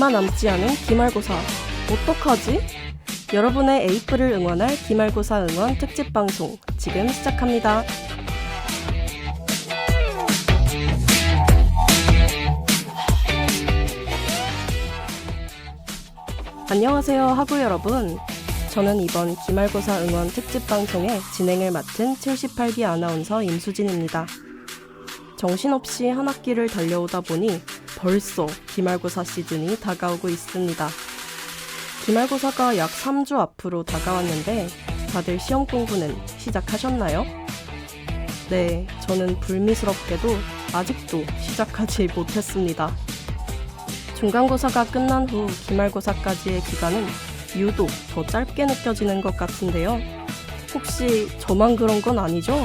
얼마 남지 않은 기말고사. 어떡하지? 여러분의 에이프를 응원할 기말고사 응원 특집 방송 지금 시작합니다. 안녕하세요 하구 여러분. 저는 이번 기말고사 응원 특집 방송의 진행을 맡은 78기 아나운서 임수진입니다. 정신없이 한 학기를 달려오다 보니 벌써 기말고사 시즌이 다가오고 있습니다. 기말고사가 약 3주 앞으로 다가왔는데 다들 시험 공부는 시작하셨나요? 네, 저는 불미스럽게도 아직도 시작하지 못했습니다. 중간고사가 끝난 후 기말고사까지의 기간은 유독 더 짧게 느껴지는 것 같은데요. 혹시 저만 그런 건 아니죠?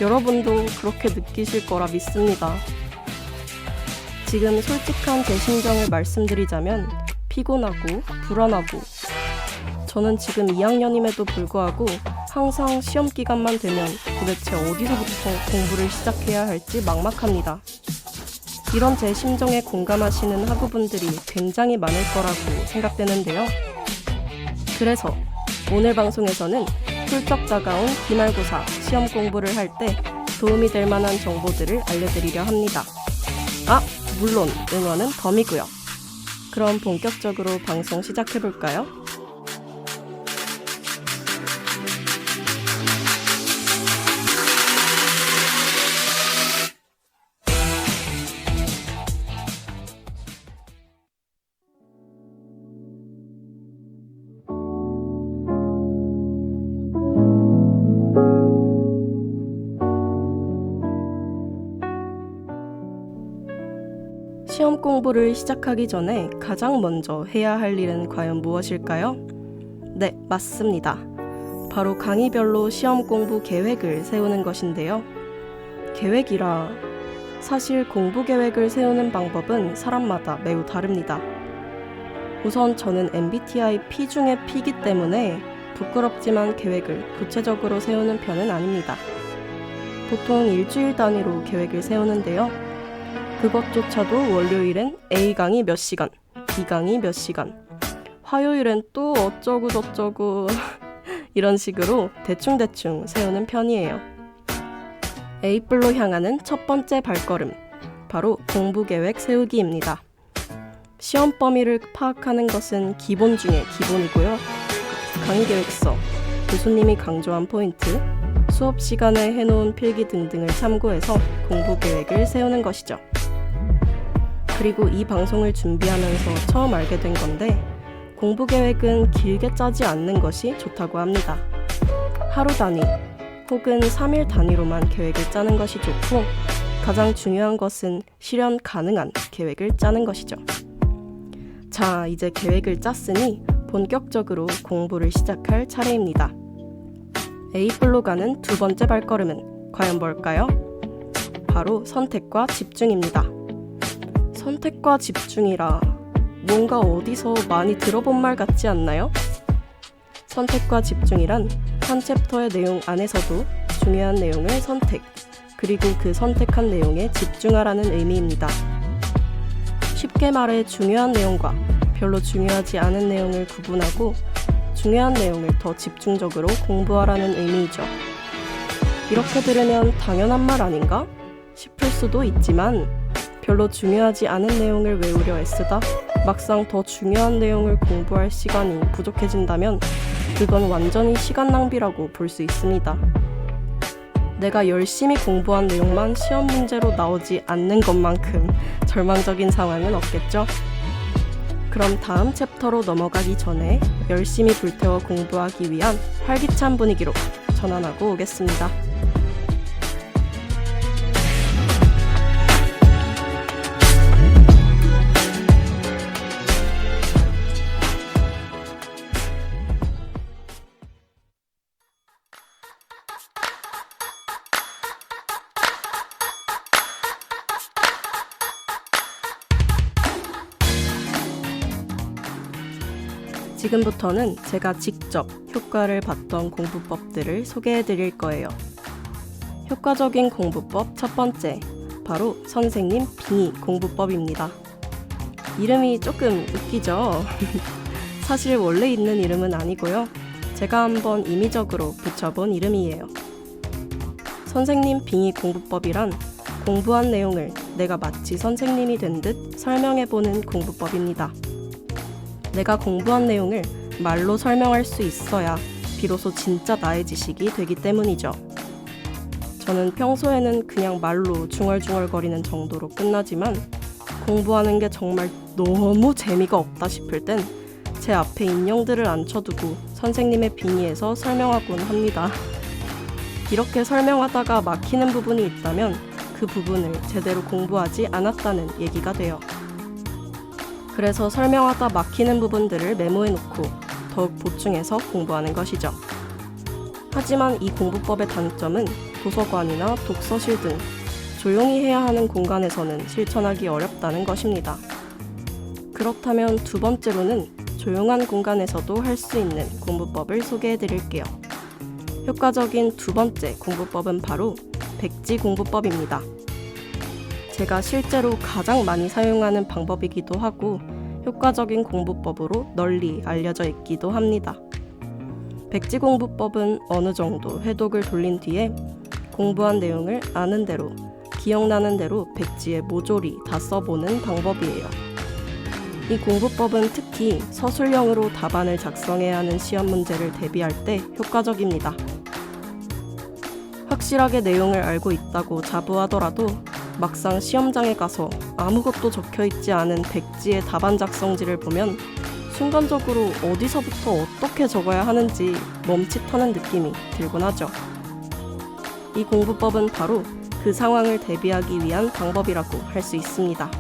여러분도 그렇게 느끼실 거라 믿습니다. 지금 솔직한 제 심정을 말씀드리자면 피곤하고 불안하고, 저는 지금 2학년임에도 불구하고 항상 시험 기간만 되면 도대체 어디서부터 공부를 시작해야 할지 막막합니다. 이런 제 심정에 공감하시는 학우분들이 굉장히 많을 거라고 생각되는데요. 그래서 오늘 방송에서는 훌쩍 다가온 기말고사 시험 공부를 할 때 도움이 될 만한 정보들을 알려드리려 합니다. 물론 응원은 덤이고요. 그럼 본격적으로 방송 시작해볼까요? 시험 공부를 시작하기 전에 가장 먼저 해야 할 일은 과연 무엇일까요? 네, 맞습니다. 바로 강의별로 시험 공부 계획을 세우는 것인데요. 계획이라 사실 공부 계획을 세우는 방법은 사람마다 매우 다릅니다. 우선 저는 MBTI P 중에 P이기 때문에 부끄럽지만 계획을 구체적으로 세우는 편은 아닙니다. 보통 일주일 단위로 계획을 세우는데요. 그것조차도 월요일엔 A 강의 몇 시간, B 강의 몇 시간, 화요일엔 또 어쩌고 저쩌고 이런 식으로 대충대충 세우는 편이에요. A뿔로 향하는 첫 번째 발걸음, 바로 공부계획 세우기입니다. 시험 범위를 파악하는 것은 기본 중에 기본이고요. 강의계획서, 교수님이 강조한 포인트, 수업 시간에 해놓은 필기 등등을 참고해서 공부계획을 세우는 것이죠. 그리고 이 방송을 준비하면서 처음 알게 된 건데, 공부 계획은 길게 짜지 않는 것이 좋다고 합니다. 하루 단위 혹은 3일 단위로만 계획을 짜는 것이 좋고, 가장 중요한 것은 실현 가능한 계획을 짜는 것이죠. 자, 이제 계획을 짰으니 본격적으로 공부를 시작할 차례입니다. A뿔로 가는 두 번째 발걸음은 과연 뭘까요? 바로 선택과 집중입니다. 선택과 집중이라 뭔가 어디서 많이 들어본 말 같지 않나요? 선택과 집중이란 한 챕터의 내용 안에서도 중요한 내용을 선택, 그리고 그 선택한 내용에 집중하라는 의미입니다. 쉽게 말해 중요한 내용과 별로 중요하지 않은 내용을 구분하고 중요한 내용을 더 집중적으로 공부하라는 의미이죠. 이렇게 들으면 당연한 말 아닌가? 싶을 수도 있지만, 별로 중요하지 않은 내용을 외우려 애쓰다 막상 더 중요한 내용을 공부할 시간이 부족해진다면 그건 완전히 시간 낭비라고 볼 수 있습니다. 내가 열심히 공부한 내용만 시험 문제로 나오지 않는 것만큼 절망적인 상황은 없겠죠? 그럼 다음 챕터로 넘어가기 전에 열심히 불태워 공부하기 위한 활기찬 분위기로 전환하고 오겠습니다. 지금부터는 제가 직접 효과를 봤던 공부법들을 소개해 드릴 거예요. 효과적인 공부법 첫 번째, 바로 선생님 빙의 공부법입니다. 이름이 조금 웃기죠? 사실 원래 있는 이름은 아니고요. 제가 한번 임의적으로 붙여본 이름이에요. 선생님 빙의 공부법이란 공부한 내용을 내가 마치 선생님이 된 듯 설명해보는 공부법입니다. 내가 공부한 내용을 말로 설명할 수 있어야 비로소 진짜 나의 지식이 되기 때문이죠. 저는 평소에는 그냥 말로 중얼중얼거리는 정도로 끝나지만 공부하는 게 정말 너무 재미가 없다 싶을 땐 제 앞에 인형들을 앉혀두고 선생님의 빙의에서 설명하곤 합니다. 이렇게 설명하다가 막히는 부분이 있다면 그 부분을 제대로 공부하지 않았다는 얘기가 돼요. 그래서 설명하다 막히는 부분들을 메모해놓고 더욱 보충해서 공부하는 것이죠. 하지만 이 공부법의 단점은 도서관이나 독서실 등 조용히 해야 하는 공간에서는 실천하기 어렵다는 것입니다. 그렇다면 두 번째로는 조용한 공간에서도 할 수 있는 공부법을 소개해드릴게요. 효과적인 두 번째 공부법은 바로 백지 공부법입니다. 제가 실제로 가장 많이 사용하는 방법이기도 하고 효과적인 공부법으로 널리 알려져 있기도 합니다. 백지 공부법은 어느 정도 회독을 돌린 뒤에 공부한 내용을 아는 대로, 기억나는 대로 백지에 모조리 다 써보는 방법이에요. 이 공부법은 특히 서술형으로 답안을 작성해야 하는 시험 문제를 대비할 때 효과적입니다. 확실하게 내용을 알고 있다고 자부하더라도 막상 시험장에 가서 아무것도 적혀있지 않은 백지의 답안 작성지를 보면 순간적으로 어디서부터 어떻게 적어야 하는지 멈칫하는 느낌이 들곤 하죠. 이 공부법은 바로 그 상황을 대비하기 위한 방법이라고 할 수 있습니다.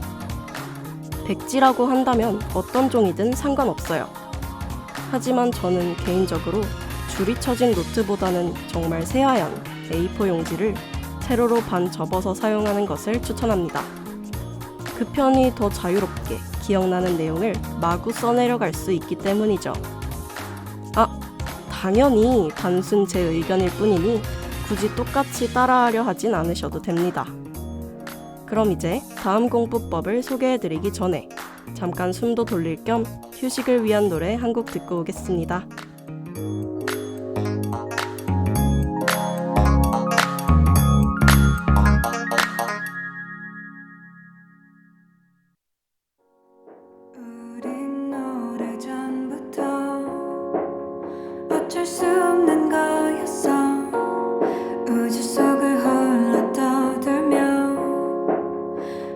백지라고 한다면 어떤 종이든 상관없어요. 하지만 저는 개인적으로 줄이 쳐진 노트보다는 정말 새하얀 A4 용지를 세로로 반 접어서 사용하는 것을 추천합니다. 그 편이 더 자유롭게 기억나는 내용을 마구 써내려갈 수 있기 때문이죠. 당연히 단순 제 의견일 뿐이니 굳이 똑같이 따라하려 하진 않으셔도 됩니다. 그럼 이제 다음 공부법을 소개해드리기 전에 잠깐 숨도 돌릴 겸 휴식을 위한 노래 한 곡 듣고 오겠습니다. 우린 오래전부터 어쩔 수 없는 거였어. 우주 속을 홀로 떠돌며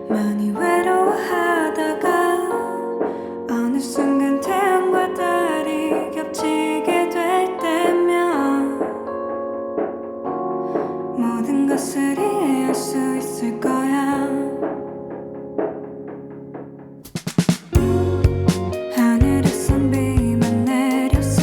많이 외로워하다가 어느 순간 태양과 달이 겹치게 될 때면 모든 것을 이해할 수 있을 거야. 하늘에선 비만 내려서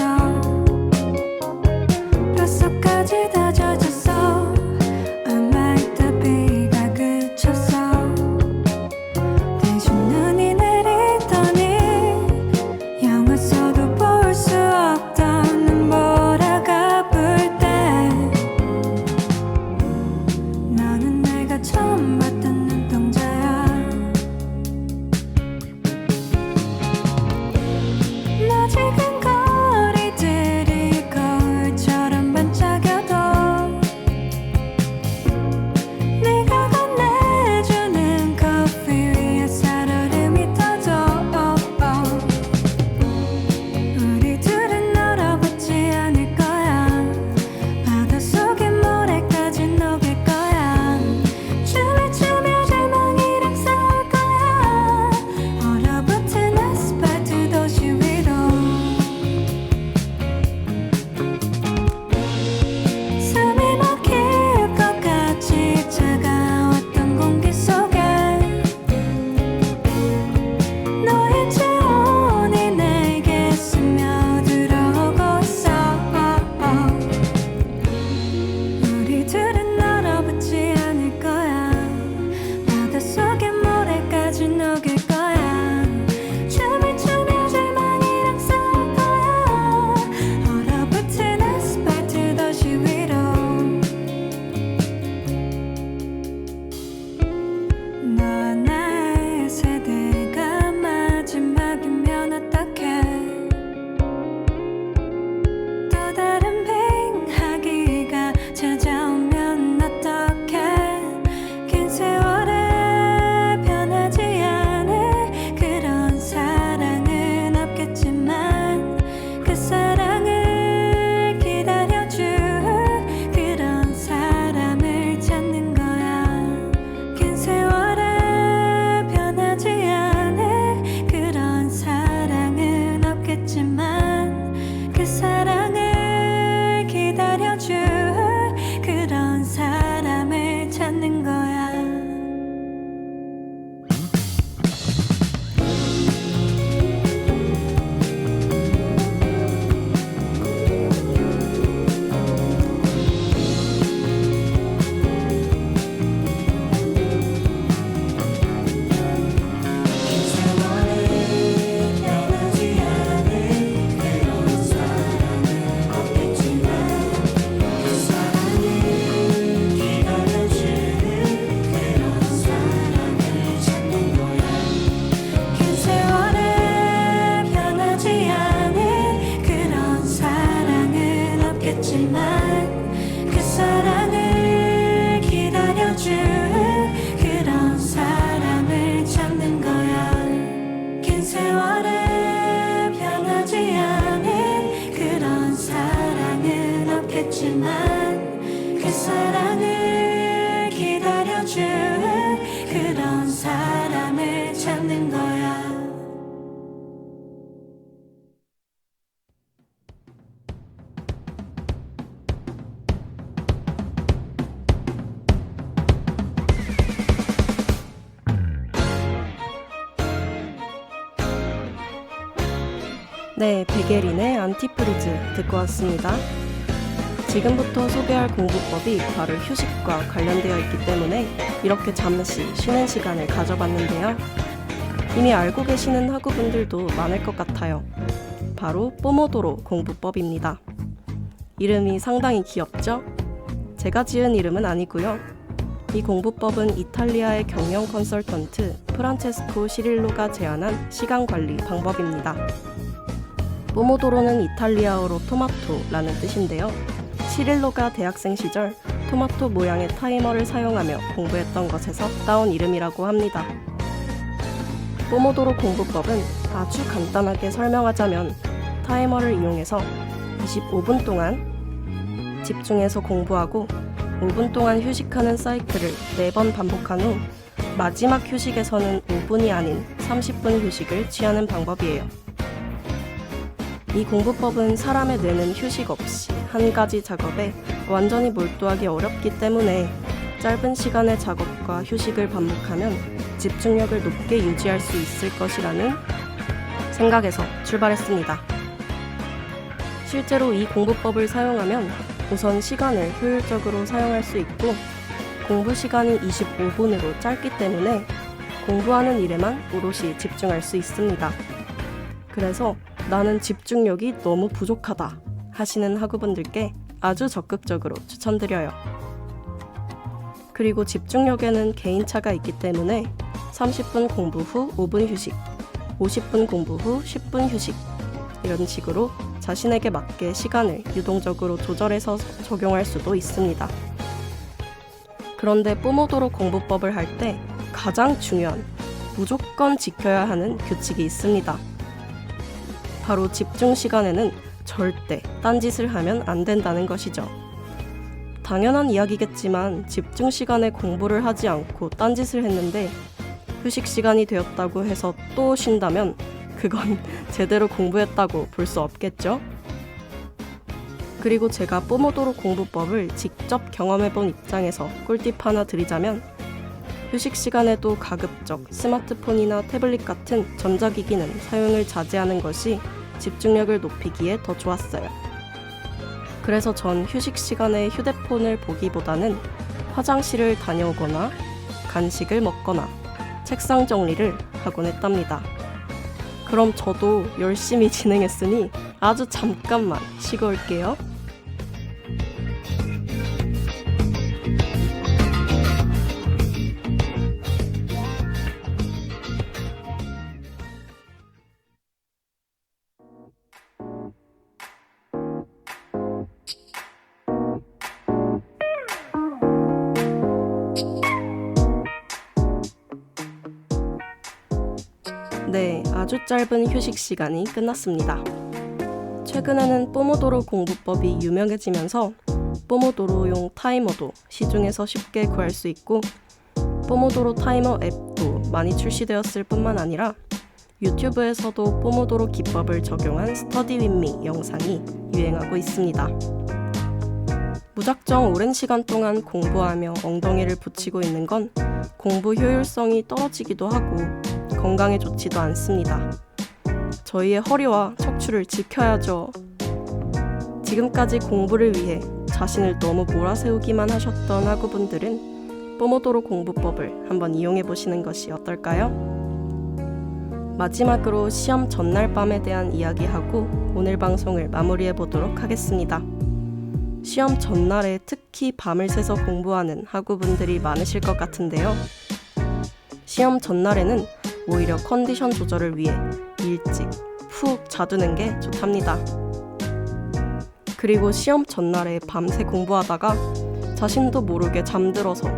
네, 베게린의 안티프리즈 듣고 왔습니다. 지금부터 소개할 공부법이 바로 휴식과 관련되어 있기 때문에 이렇게 잠시 쉬는 시간을 가져봤는데요. 이미 알고 계시는 학우분들도 많을 것 같아요. 바로 포모도로 공부법입니다. 이름이 상당히 귀엽죠? 제가 지은 이름은 아니고요. 이 공부법은 이탈리아의 경영 컨설턴트 프란체스코 시릴로가 제안한 시간관리 방법입니다. 포모도로는 이탈리아어로 토마토라는 뜻인데요. 시릴로가 대학생 시절 토마토 모양의 타이머를 사용하며 공부했던 것에서 따온 이름이라고 합니다. 포모도로 공부법은 아주 간단하게 설명하자면 타이머를 이용해서 25분 동안 집중해서 공부하고 5분 동안 휴식하는 사이클을 4번 반복한 후 마지막 휴식에서는 5분이 아닌 30분 휴식을 취하는 방법이에요. 이 공부법은 사람의 뇌는 휴식 없이 한 가지 작업에 완전히 몰두하기 어렵기 때문에 짧은 시간의 작업과 휴식을 반복하면 집중력을 높게 유지할 수 있을 것이라는 생각에서 출발했습니다. 실제로 이 공부법을 사용하면 우선 시간을 효율적으로 사용할 수 있고 공부 시간이 25분으로 짧기 때문에 공부하는 일에만 오롯이 집중할 수 있습니다. 그래서 나는 집중력이 너무 부족하다 하시는 학우분들께 아주 적극적으로 추천드려요. 그리고 집중력에는 개인차가 있기 때문에 30분 공부 후 5분 휴식, 50분 공부 후 10분 휴식 이런 식으로 자신에게 맞게 시간을 유동적으로 조절해서 적용할 수도 있습니다. 그런데 포모도로 공부법을 할 때 가장 중요한 무조건 지켜야 하는 규칙이 있습니다. 바로 집중 시간에는 절대 딴짓을 하면 안 된다는 것이죠. 당연한 이야기겠지만 집중 시간에 공부를 하지 않고 딴짓을 했는데 휴식 시간이 되었다고 해서 또 쉰다면 그건 제대로 공부했다고 볼 수 없겠죠? 그리고 제가 포모도로 공부법을 직접 경험해본 입장에서 꿀팁 하나 드리자면 휴식 시간에도 가급적 스마트폰이나 태블릿 같은 전자기기는 사용을 자제하는 것이 집중력을 높이기에 더 좋았어요. 그래서 전 휴식 시간에 휴대폰을 보기보다는 화장실을 다녀오거나 간식을 먹거나 책상 정리를 하곤 했답니다. 그럼 저도 열심히 진행했으니 아주 잠깐만 쉬고 올게요. 네, 아주 짧은 휴식 시간이 끝났습니다. 최근에는 포모도로 공부법이 유명해지면서 포모도로용 타이머도 시중에서 쉽게 구할 수 있고 포모도로 타이머 앱도 많이 출시되었을 뿐만 아니라 유튜브에서도 포모도로 기법을 적용한 스터디 윗미 영상이 유행하고 있습니다. 무작정 오랜 시간 동안 공부하며 엉덩이를 붙이고 있는 건 공부 효율성이 떨어지기도 하고 건강에 좋지도 않습니다. 저희의 허리와 척추를 지켜야죠. 지금까지 공부를 위해 자신을 너무 몰아세우기만 하셨던 학우분들은 포모도로 공부법을 한번 이용해 보시는 것이 어떨까요? 마지막으로 시험 전날 밤에 대한 이야기하고 오늘 방송을 마무리해 보도록 하겠습니다. 시험 전날에 특히 밤을 새서 공부하는 학우분들이 많으실 것 같은데요. 시험 전날에는 오히려 컨디션 조절을 위해 일찍 푹 자두는 게 좋답니다. 그리고 시험 전날에 밤새 공부하다가 자신도 모르게 잠들어서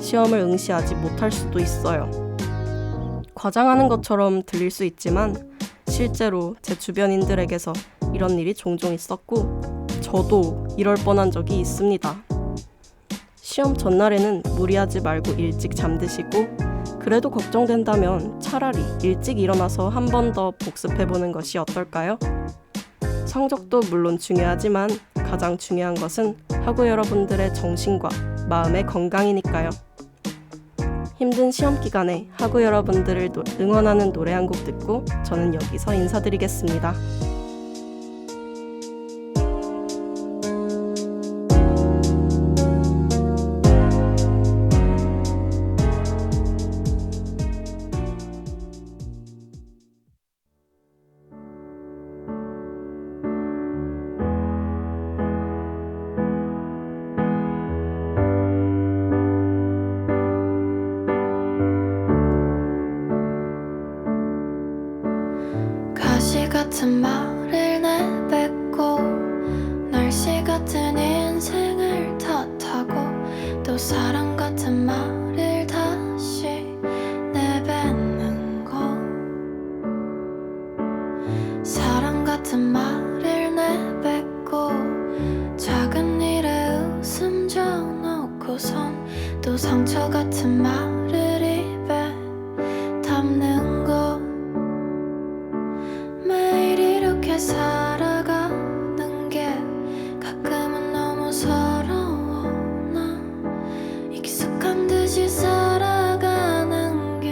시험을 응시하지 못할 수도 있어요. 과장하는 것처럼 들릴 수 있지만 실제로 제 주변인들에게서 이런 일이 종종 있었고 저도 이럴 뻔한 적이 있습니다. 시험 전날에는 무리하지 말고 일찍 잠드시고 그래도 걱정된다면 차라리 일찍 일어나서 한 번 더 복습해보는 것이 어떨까요? 성적도 물론 중요하지만 가장 중요한 것은 학우 여러분들의 정신과 마음의 건강이니까요. 힘든 시험 기간에 학우 여러분들을 응원하는 노래 한 곡 듣고 저는 여기서 인사드리겠습니다. 같은 말을 내뱉고 날씨 같은 인생을 탓하고 또 사랑 같은 말을 다시 내뱉는 거 사랑 같은 말을 내뱉고 작은 일에 웃음 져놓고선 또 상처 같은 말을 입에 담는 거 매일 이렇게 살아가는 게 가끔은 너무 서러워 나 익숙한 듯이 살아가는 게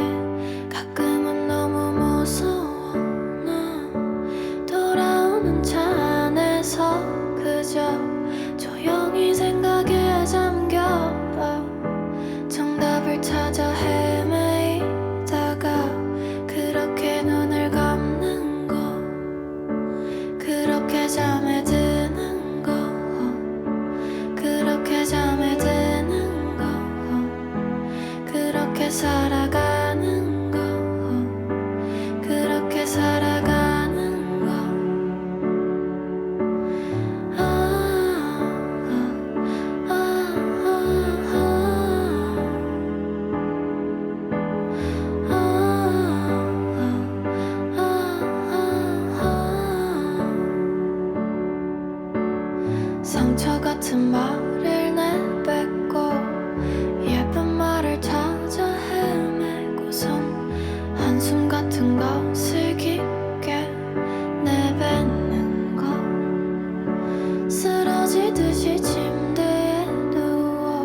가끔은 너무 무서워 나 돌아오는 차 안에서 그저 조용히 생각에 잠겨 정답을 찾아 헤매이다가 그렇게 눈을 감는 거 그렇게 잠에 드는 거 그렇게 잠에 드는 거 그렇게 살아가는 거 그렇게 살아가는 거 상처 같은 말을 내뱉고 예쁜 말을 찾아 헤매고선 한숨 같은 것을 깊게 내뱉는 거 쓰러지듯이 침대에 누워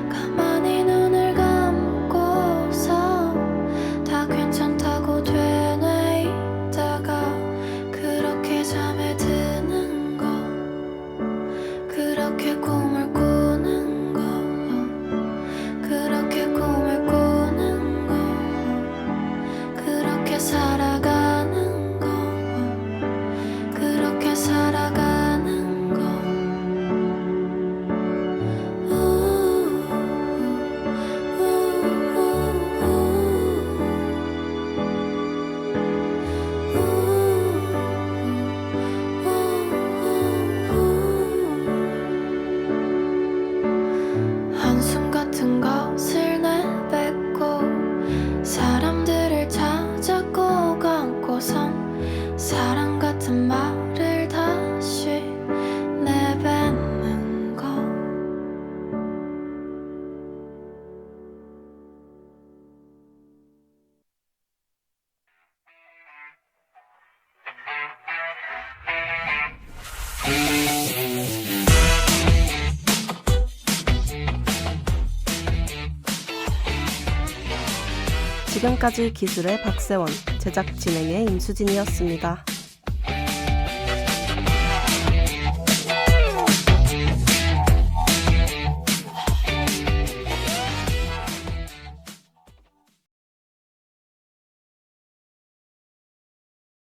가만히 눈을 감고서 다 괜찮다고 되뇌이다가 그렇게 잠에 드는 거 그렇게 꿈을 꾸는 거 그렇게 꿈을 꾸는 거 그렇게 살아가는 거 그렇게 살아가는 거 한숨 같은 것을 내뱉고 사람들을 찾아 꼭 안고선 사랑 같은 말을 다시 내뱉는 거 지금까지 기술의 박세원, 제작 진행의 임수진이었습니다.